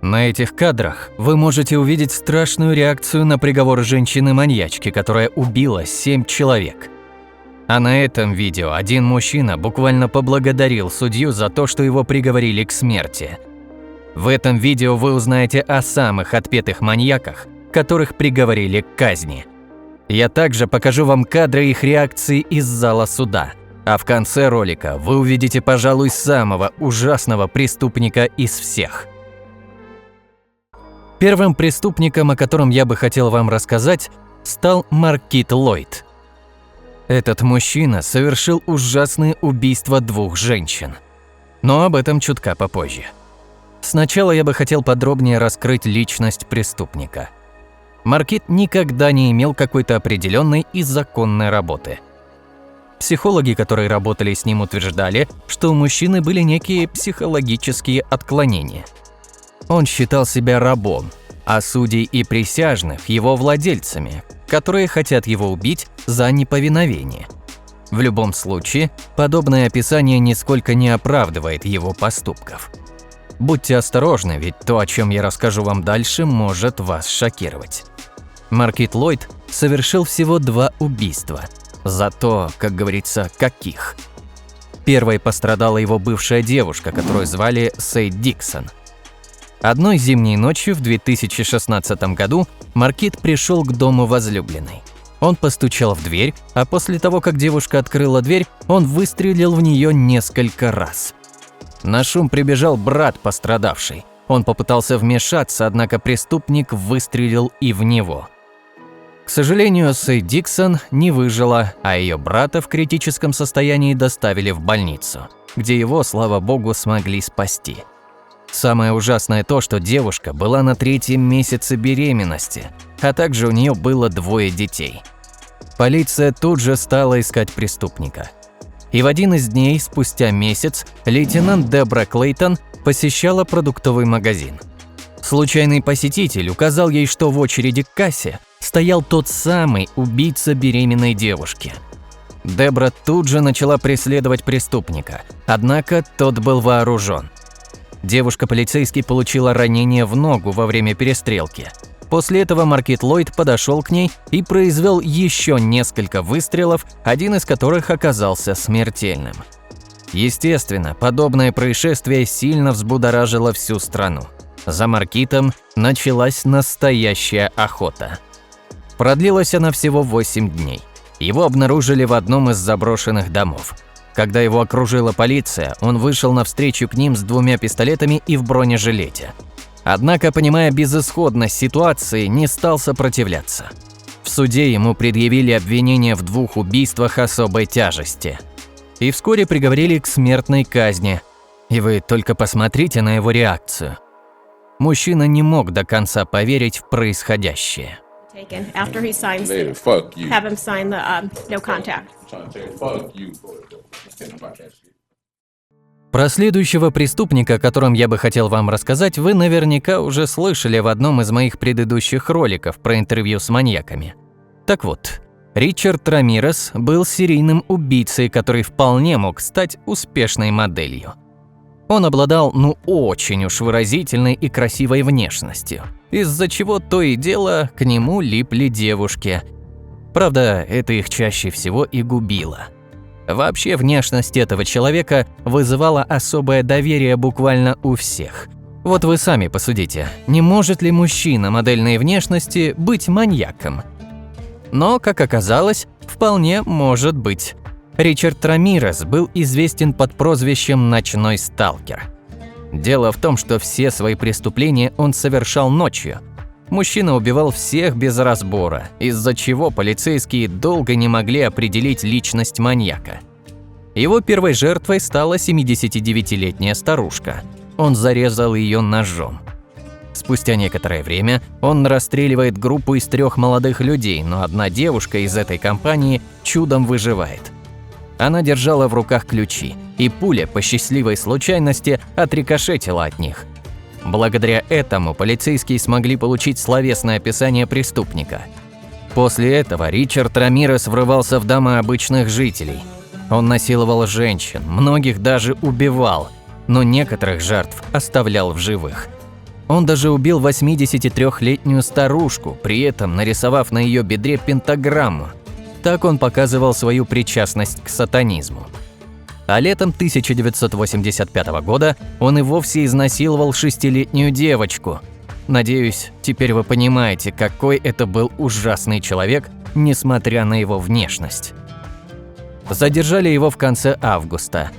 На этих кадрах вы можете увидеть страшную реакцию на приговор женщины-маньячки, которая убила 7 человек. А на этом видео один мужчина буквально поблагодарил судью за то, что его приговорили к смерти. В этом видео вы узнаете о самых отпетых маньяках, которых приговорили к казни. Я также покажу вам кадры их реакции из зала суда. А в конце ролика вы увидите, пожалуй, самого ужасного преступника из всех. Первым преступником, о котором я бы хотел вам рассказать, стал Маркит Ллойд. Этот мужчина совершил ужасные убийства 2 женщин. Но об этом чутка попозже. Сначала я бы хотел подробнее раскрыть личность преступника. Маркит никогда не имел какой-то определенной и законной работы. Психологи, которые работали с ним, утверждали, что у мужчины были некие психологические отклонения. Он считал себя рабом, а судей и присяжных – его владельцами, которые хотят его убить за неповиновение. В любом случае, подобное описание нисколько не оправдывает его поступков. Будьте осторожны, ведь то, о чем я расскажу вам дальше, может вас шокировать. Маркит Ллойд совершил всего 2 убийства. Зато, как говорится, каких? Первой пострадала его бывшая девушка, которую звали Сейд Диксон. Одной зимней ночью в 2016 году Маркит пришел к дому возлюбленной. Он постучал в дверь, а после того, как девушка открыла дверь, он выстрелил в нее несколько раз. На шум прибежал брат пострадавшей. Он попытался вмешаться, однако преступник выстрелил и в него. К сожалению, Сейд Диксон не выжила, а ее брата в критическом состоянии доставили в больницу, где его, слава богу, смогли спасти. Самое ужасное то, что девушка была на 3-м месяце беременности, а также у нее было 2 детей. Полиция тут же стала искать преступника. И в один из дней, спустя месяц, лейтенант Дебра Клейтон посещала продуктовый магазин. Случайный посетитель указал ей, что в очереди к кассе стоял тот самый убийца беременной девушки. Дебра тут же начала преследовать преступника, однако тот был вооружен. Девушка-полицейский получила ранение в ногу во время перестрелки. После этого Маркит Ллойд подошел к ней и произвел еще несколько выстрелов, один из которых оказался смертельным. Естественно, подобное происшествие сильно взбудоражило всю страну. За Маркитом началась настоящая охота. Продлилась она всего 8 дней. Его обнаружили в одном из заброшенных домов. Когда его окружила полиция, он вышел навстречу к ним с 2 пистолетами и в бронежилете. Однако, понимая безысходность ситуации, не стал сопротивляться. В суде ему предъявили обвинения в 2 убийствах особой тяжести. И вскоре приговорили к смертной казни. И вы только посмотрите на его реакцию. Мужчина не мог до конца поверить в происходящее. After he signs, have him sign the no contact. Про следующего преступника, о котором я бы хотел вам рассказать, вы наверняка уже слышали в одном из моих предыдущих роликов про интервью с маньяками. Так вот, Ричард Рамирес был серийным убийцей, который вполне мог стать успешной моделью. Он обладал, очень уж выразительной и красивой внешностью, из-за чего то и дело к нему липли девушки. Правда, это их чаще всего и губило. Вообще, внешность этого человека вызывала особое доверие буквально у всех. Вот вы сами посудите, не может ли мужчина модельной внешности быть маньяком? Но, как оказалось, вполне может быть. Ричард Рамирес был известен под прозвищем «Ночной сталкер». Дело в том, что все свои преступления он совершал ночью. Мужчина убивал всех без разбора, из-за чего полицейские долго не могли определить личность маньяка. Его первой жертвой стала 79-летняя старушка. Он зарезал ее ножом. Спустя некоторое время он расстреливает группу из 3 молодых людей, но одна девушка из этой компании чудом выживает. Она держала в руках ключи, и пуля по счастливой случайности отрикошетила от них. Благодаря этому полицейские смогли получить словесное описание преступника. После этого Ричард Рамирес врывался в дома обычных жителей. Он насиловал женщин, многих даже убивал, но некоторых жертв оставлял в живых. Он даже убил 83-летнюю старушку, при этом нарисовав на ее бедре пентаграмму. Так он показывал свою причастность к сатанизму. А летом 1985 года он и вовсе изнасиловал 6-летнюю девочку. Надеюсь, теперь вы понимаете, какой это был ужасный человек, несмотря на его внешность. Задержали его в конце августа.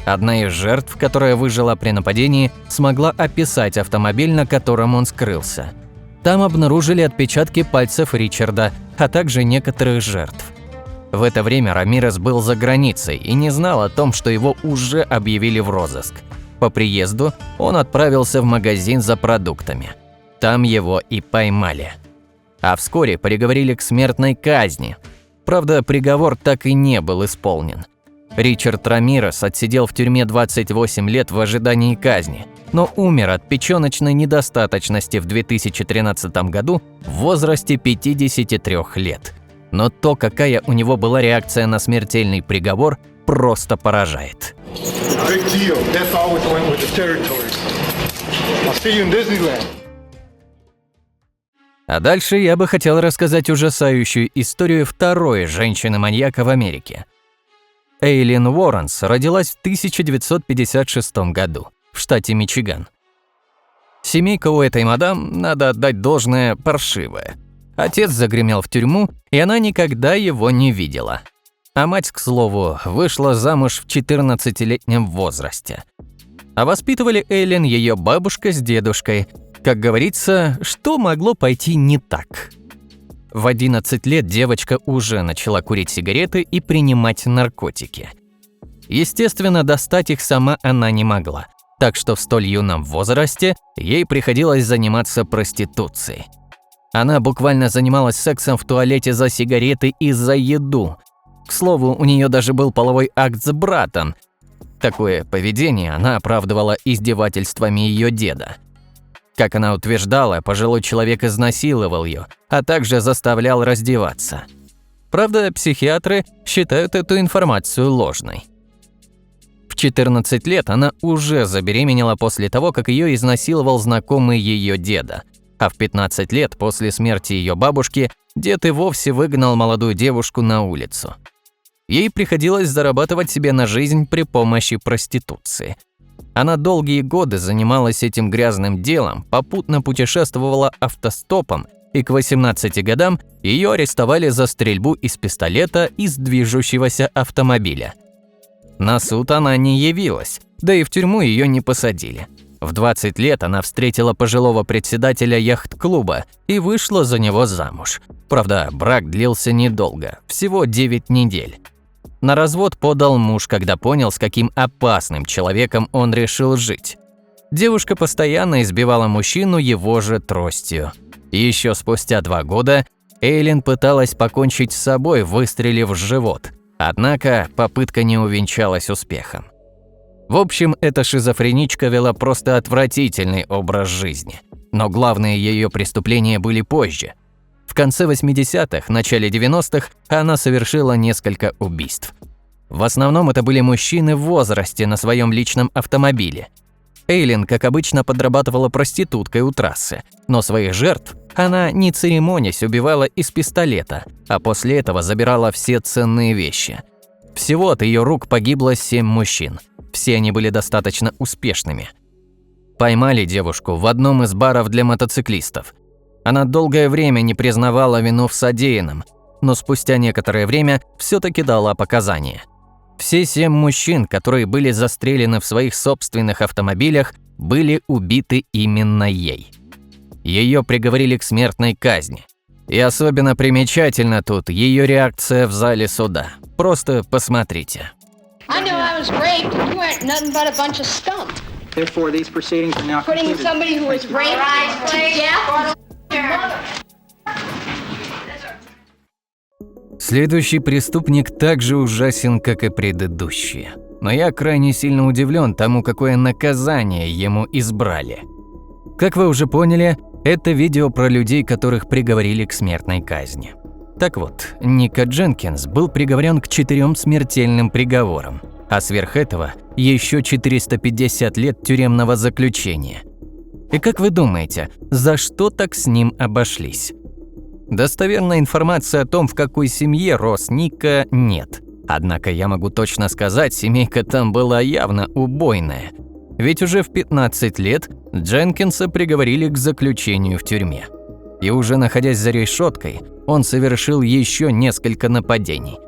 Одна из жертв, которая выжила при нападении, смогла описать автомобиль, на котором он скрылся. Там обнаружили отпечатки пальцев Ричарда, а также некоторых жертв. В это время Рамирес был за границей и не знал о том, что его уже объявили в розыск. По приезду он отправился в магазин за продуктами. Там его и поймали. А вскоре приговорили к смертной казни. Правда, приговор так и не был исполнен. Ричард Рамирес отсидел в тюрьме 28 лет в ожидании казни, но умер от печёночной недостаточности в 2013 году в возрасте 53 лет. Но то, какая у него была реакция на смертельный приговор, просто поражает. А дальше я бы хотел рассказать ужасающую историю второй женщины-маньяка в Америке. Эйлин Уорренс родилась в 1956 году в штате Мичиган. Семейка у этой мадам, надо отдать должное, паршивая. Отец загремел в тюрьму, и она никогда его не видела. А мать, к слову, вышла замуж в 14-летнем возрасте. А воспитывали Эйлин ее бабушка с дедушкой. Как говорится, что могло пойти не так? В 11 лет девочка уже начала курить сигареты и принимать наркотики. Естественно, достать их сама она не могла, так что в столь юном возрасте ей приходилось заниматься проституцией. Она буквально занималась сексом в туалете за сигареты и за еду. К слову, у нее даже был половой акт с братом. Такое поведение она оправдывала издевательствами ее деда. Как она утверждала, пожилой человек изнасиловал ее, а также заставлял раздеваться. Правда, психиатры считают эту информацию ложной. В 14 лет она уже забеременела после того, как ее изнасиловал знакомый ее деда. А в 15 лет после смерти ее бабушки дед и вовсе выгнал молодую девушку на улицу. Ей приходилось зарабатывать себе на жизнь при помощи проституции. Она долгие годы занималась этим грязным делом, попутно путешествовала автостопом, и к 18 годам ее арестовали за стрельбу из пистолета из движущегося автомобиля. На суд она не явилась, да и в тюрьму ее не посадили. В 20 лет она встретила пожилого председателя яхт-клуба и вышла за него замуж. Правда, брак длился недолго, всего 9 недель. На развод подал муж, когда понял, с каким опасным человеком он решил жить. Девушка постоянно избивала мужчину его же тростью. Еще спустя 2 года Эйлин пыталась покончить с собой, выстрелив в живот. Однако попытка не увенчалась успехом. В общем, эта шизофреничка вела просто отвратительный образ жизни. Но главные ее преступления были позже. В конце 80-х, начале 90-х она совершила несколько убийств. В основном это были мужчины в возрасте на своем личном автомобиле. Эйлин, как обычно, подрабатывала проституткой у трассы, но своих жертв она, не церемонясь, убивала из пистолета, а после этого забирала все ценные вещи. Всего от ее рук погибло 7 мужчин. Все они были достаточно успешными. Поймали девушку в одном из баров для мотоциклистов. Она долгое время не признавала вину в содеянном, но спустя некоторое время все-таки дала показания. Все 7 мужчин, которые были застрелены в своих собственных автомобилях, были убиты именно ей. Ее приговорили к смертной казни. И особенно примечательно тут ее реакция в зале суда. Просто посмотрите. Следующий преступник также ужасен, как и предыдущие. Но я крайне сильно удивлен тому, какое наказание ему избрали. Как вы уже поняли, это видео про людей, которых приговорили к смертной казни. Так вот, Ника Дженкинс был приговорен к 4 смертельным приговорам, а сверх этого еще 450 лет тюремного заключения. И как вы думаете, за что так с ним обошлись? Достоверной информации о том, в какой семье рос Ника, нет. Однако я могу точно сказать, семейка там была явно убойная. Ведь уже в 15 лет Дженкинса приговорили к заключению в тюрьме. И уже находясь за решеткой, он совершил еще несколько нападений.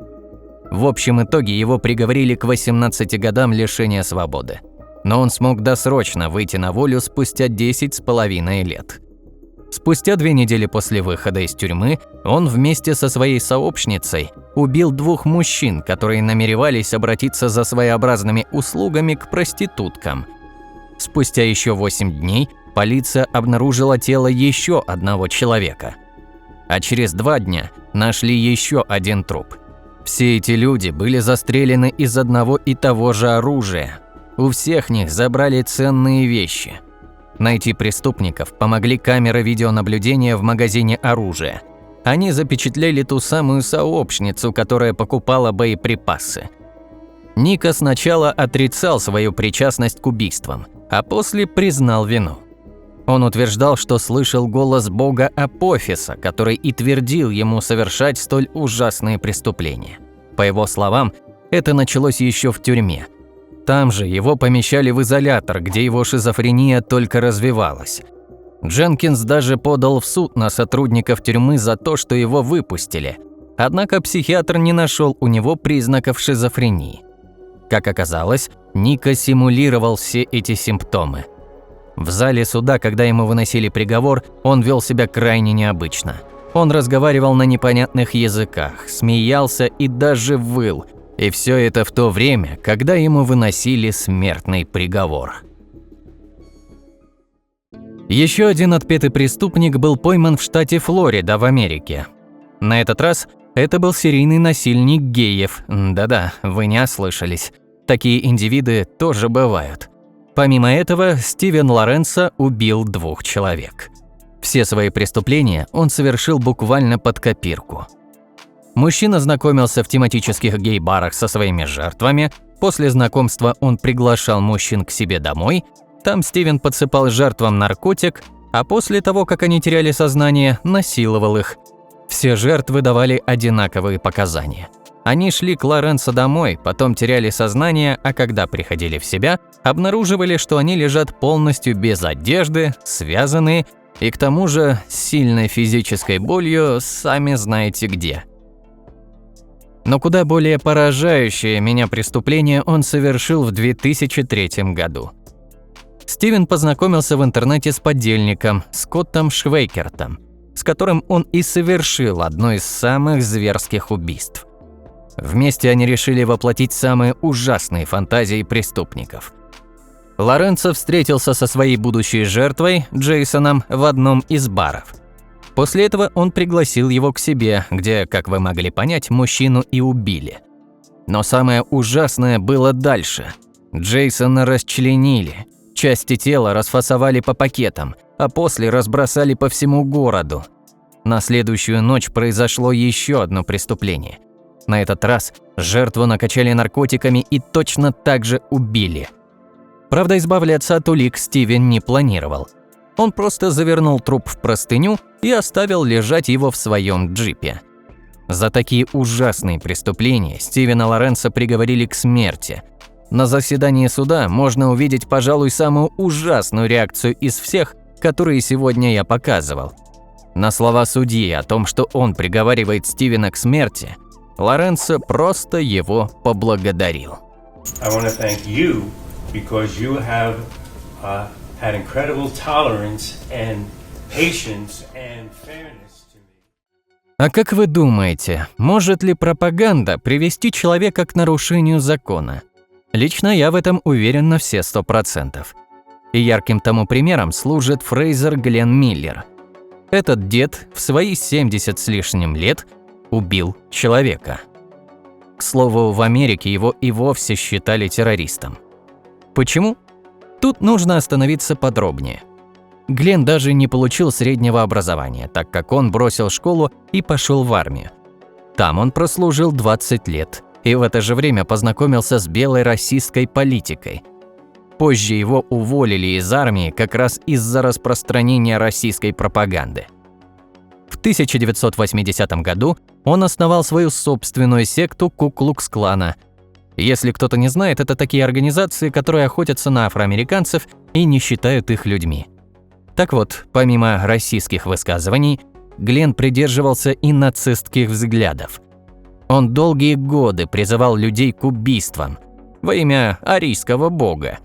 В общем итоге его приговорили к 18 годам лишения свободы. Но он смог досрочно выйти на волю спустя 10,5 лет. Спустя 2 недели после выхода из тюрьмы он вместе со своей сообщницей убил 2 мужчин, которые намеревались обратиться за своеобразными услугами к проституткам. Спустя еще 8 дней полиция обнаружила тело еще одного человека. А через 2 дня нашли еще один труп. Все эти люди были застрелены из одного и того же оружия. У всех них забрали ценные вещи. Найти преступников помогли камеры видеонаблюдения в магазине оружия. Они запечатлели ту самую сообщницу, которая покупала боеприпасы. Ника сначала отрицал свою причастность к убийствам, а после признал вину. Он утверждал, что слышал голос бога Апофиса, который и твердил ему совершать столь ужасные преступления. По его словам, это началось еще в тюрьме. Там же его помещали в изолятор, где его шизофрения только развивалась. Дженкинс даже подал в суд на сотрудников тюрьмы за то, что его выпустили. Однако психиатр не нашел у него признаков шизофрении. Как оказалось, Ника симулировал все эти симптомы. В зале суда, когда ему выносили приговор, он вел себя крайне необычно. Он разговаривал на непонятных языках, смеялся и даже выл. И все это в то время, когда ему выносили смертный приговор. Еще один отпетый преступник был пойман в штате Флорида в Америке. На этот раз это был серийный насильник геев. Да-да, вы не ослышались. Такие индивиды тоже бывают. Помимо этого, Стивен Лоренцо убил 2 человек. Все свои преступления он совершил буквально под копирку. Мужчина знакомился в тематических гей-барах со своими жертвами. После знакомства он приглашал мужчин к себе домой. Там Стивен подсыпал жертвам наркотик, а после того, как они теряли сознание, насиловал их. Все жертвы давали одинаковые показания. Они шли к Лоренцо домой, потом теряли сознание, а когда приходили в себя, обнаруживали, что они лежат полностью без одежды, связанные и к тому же с сильной физической болью, сами знаете где. Но куда более поражающее меня преступление он совершил в 2003 году. Стивен познакомился в интернете с подельником Скоттом Швейкертом, с которым он и совершил одно из самых зверских убийств. Вместе они решили воплотить самые ужасные фантазии преступников. Лоренцо встретился со своей будущей жертвой, Джейсоном, в одном из баров. После этого он пригласил его к себе, где, как вы могли понять, мужчину и убили. Но самое ужасное было дальше. Джейсона расчленили, части тела расфасовали по пакетам, а после разбросали по всему городу. На следующую ночь произошло еще одно преступление. На этот раз жертву накачали наркотиками и точно так же убили. Правда, избавляться от улик Стивен не планировал. Он просто завернул труп в простыню и оставил лежать его в своем джипе. За такие ужасные преступления Стивена Лоренцо приговорили к смерти. На заседании суда можно увидеть, пожалуй, самую ужасную реакцию из всех, которые сегодня я показывал. На слова судьи о том, что он приговаривает Стивена к смерти, Лоренцо просто его поблагодарил. Had incredible tolerance and patience and fairness to me. А как вы думаете, может ли пропаганда привести человека к нарушению закона? Лично я в этом уверен на все 100%. И ярким тому примером служит Фрейзер Глен Миллер. Этот дед в свои 70 с лишним лет убил человека. К слову, в Америке его и вовсе считали террористом. Почему? Тут нужно остановиться подробнее. Глен даже не получил среднего образования, так как он бросил школу и пошел в армию. Там он прослужил 20 лет и в это же время познакомился с белой расистской политикой. Позже его уволили из армии как раз из-за распространения российской пропаганды. В 1980 году он основал свою собственную секту Ку-Клукс-Клана. Если кто-то не знает, это такие организации, которые охотятся на афроамериканцев и не считают их людьми. Так вот, помимо российских высказываний, Гленн придерживался и нацистских взглядов. Он долгие годы призывал людей к убийствам во имя арийского бога.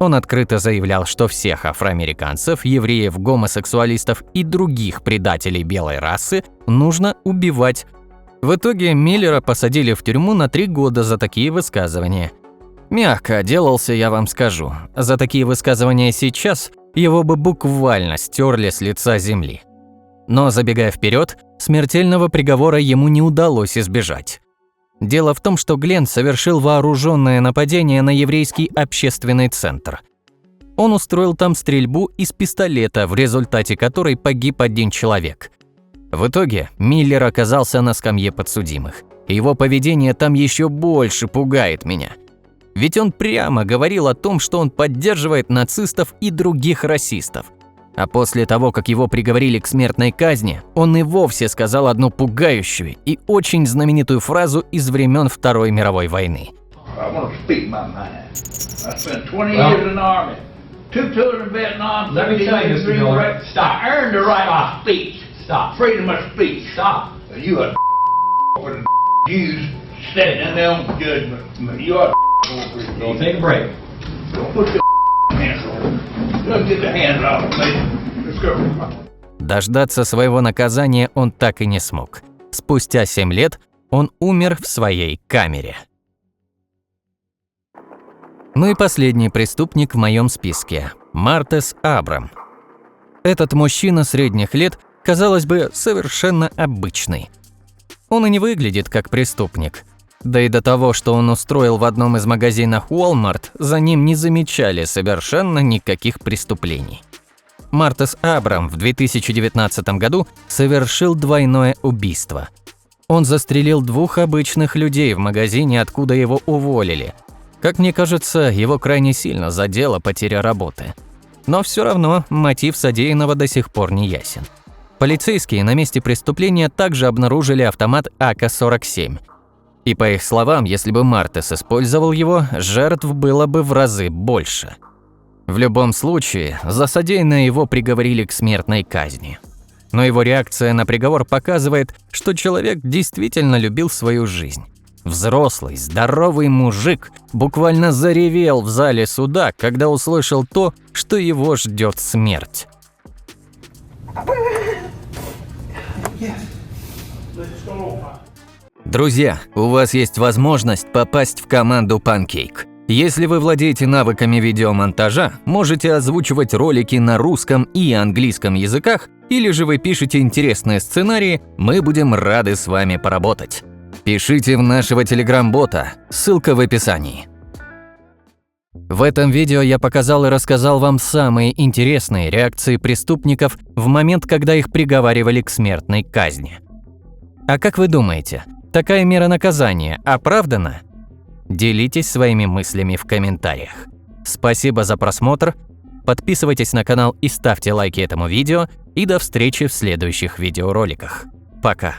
Он открыто заявлял, что всех афроамериканцев, евреев, гомосексуалистов и других предателей белой расы нужно убивать. В итоге Миллера посадили в тюрьму на 3 года за такие высказывания. Мягко отделался, я вам скажу. За такие высказывания сейчас его бы буквально стерли с лица земли. Но, забегая вперед, смертельного приговора ему не удалось избежать. Дело в том, что Гленн совершил вооруженное нападение на еврейский общественный центр. Он устроил там стрельбу из пистолета, в результате которой погиб 1 человек. В итоге Миллер оказался на скамье подсудимых. Его поведение там еще больше пугает меня. Ведь он прямо говорил о том, что он поддерживает нацистов и других расистов. А после того, как его приговорили к смертной казни, он и вовсе сказал одну пугающую и очень знаменитую фразу из времен Второй мировой войны. Дождаться своего наказания он так и не смог. Спустя 7 лет он умер в своей камере. Ну и последний преступник в моем списке – Мартес Абрам. Этот мужчина средних лет, казалось бы, совершенно обычный. Он и не выглядит как преступник. Да и до того, что он устроил в одном из магазинов Walmart, за ним не замечали совершенно никаких преступлений. Мартес Абрам в 2019 году совершил двойное убийство. Он застрелил 2 обычных людей в магазине, откуда его уволили. Как мне кажется, его крайне сильно задела потеря работы. Но все равно мотив содеянного до сих пор не ясен. Полицейские на месте преступления также обнаружили автомат АК-47. И по их словам, если бы Мартес использовал его, жертв было бы в разы больше. В любом случае, за содеянное его приговорили к смертной казни. Но его реакция на приговор показывает, что человек действительно любил свою жизнь. Взрослый, здоровый мужик буквально заревел в зале суда, когда услышал то, что его ждет смерть. Друзья, у вас есть возможность попасть в команду Pancake. Если вы владеете навыками видеомонтажа, можете озвучивать ролики на русском и английском языках, или же вы пишете интересные сценарии, мы будем рады с вами поработать. Пишите в нашего телеграм-бота, ссылка в описании. В этом видео я показал и рассказал вам самые интересные реакции преступников в момент, когда их приговаривали к смертной казни. А как вы думаете, такая мера наказания оправдана? Делитесь своими мыслями в комментариях. Спасибо за просмотр, подписывайтесь на канал и ставьте лайки этому видео, и до встречи в следующих видеороликах. Пока!